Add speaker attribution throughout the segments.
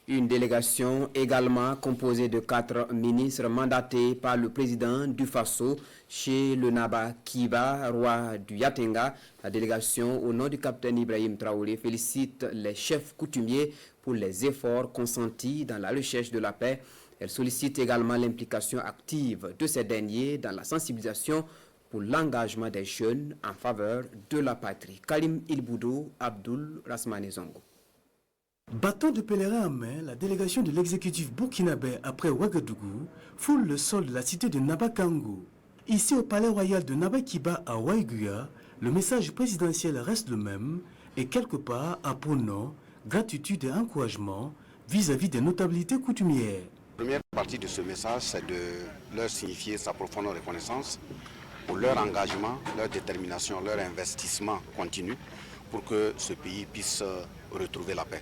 Speaker 1: Une délégation également composée de 4 ministres mandatés par le président du Faso chez le Naba Kiba, roi du Yatenga. La délégation, au nom du capitaine Ibrahim Traoré, félicite les chefs coutumiers pour les efforts consentis dans la recherche de la paix. Elle sollicite également l'implication active de ces derniers dans la sensibilisation pour l'engagement des jeunes en faveur de la patrie. Kalim Ilboudou, Abdul Rasmane Zongo.
Speaker 2: Bâton de pèlerin à main, la délégation de l'exécutif burkinabé après Ouagadougou foule le sol de la cité de Nabakango. Ici au palais royal de Nabakiba à Waiguya, le message présidentiel reste le même et quelque part a pour nom gratitude et encouragement vis-à-vis des notabilités coutumières.
Speaker 3: La première partie de ce message, c'est de leur signifier sa profonde reconnaissance pour leur engagement, leur détermination, leur investissement continu pour que ce pays puisse retrouver la paix.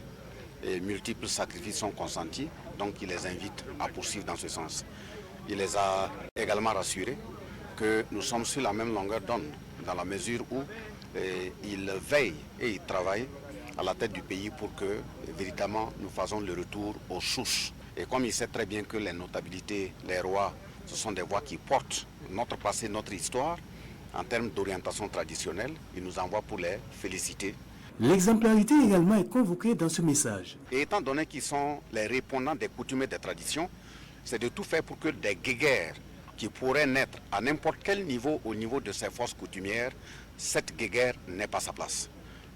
Speaker 3: Et multiples sacrifices sont consentis, donc il les invite à poursuivre dans ce sens. Il les a également rassurés que nous sommes sur la même longueur d'onde, dans la mesure où ils veillent et ils travaillent à la tête du pays pour que véritablement nous fassions le retour aux sources. Et comme il sait très bien que les notabilités, les rois, ce sont des voix qui portent notre passé, notre histoire, en termes d'orientation traditionnelle, il nous envoie pour les féliciter.
Speaker 2: L'exemplarité également est convoquée dans ce message.
Speaker 3: Et étant donné qu'ils sont les répondants des coutumes et des traditions, c'est de tout faire pour que des guéguerres qui pourraient naître à n'importe quel niveau, au niveau de ces forces coutumières, cette guéguerre n'ait pas sa place.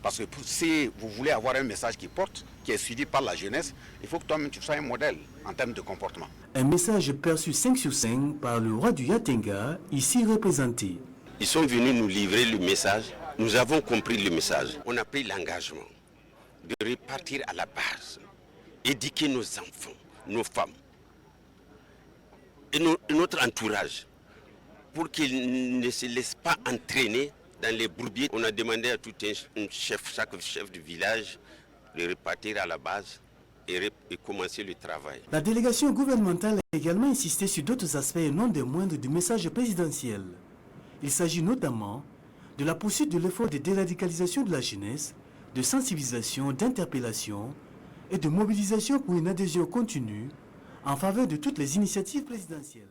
Speaker 3: Parce que si vous voulez avoir un message qui porte, qui est suivi par la jeunesse, il faut que toi-même tu sois un modèle en termes de comportement.
Speaker 2: Un message perçu 5 sur 5 par le roi du Yatenga, ici représenté.
Speaker 4: Ils sont venus nous livrer le message. Nous avons compris le message. On a pris l'engagement de repartir à la base, éduquer nos enfants, nos femmes et notre entourage pour qu'ils ne se laissent pas entraîner dans les bourbiers. On a demandé à tout chaque chef de village de repartir à la base et commencer le travail.
Speaker 2: La délégation gouvernementale a également insisté sur d'autres aspects et non des moindres du message présidentiel. Il s'agit notamment de la poursuite de l'effort de déradicalisation de la jeunesse, de sensibilisation, d'interpellation et de mobilisation pour une adhésion continue en faveur de toutes les initiatives présidentielles.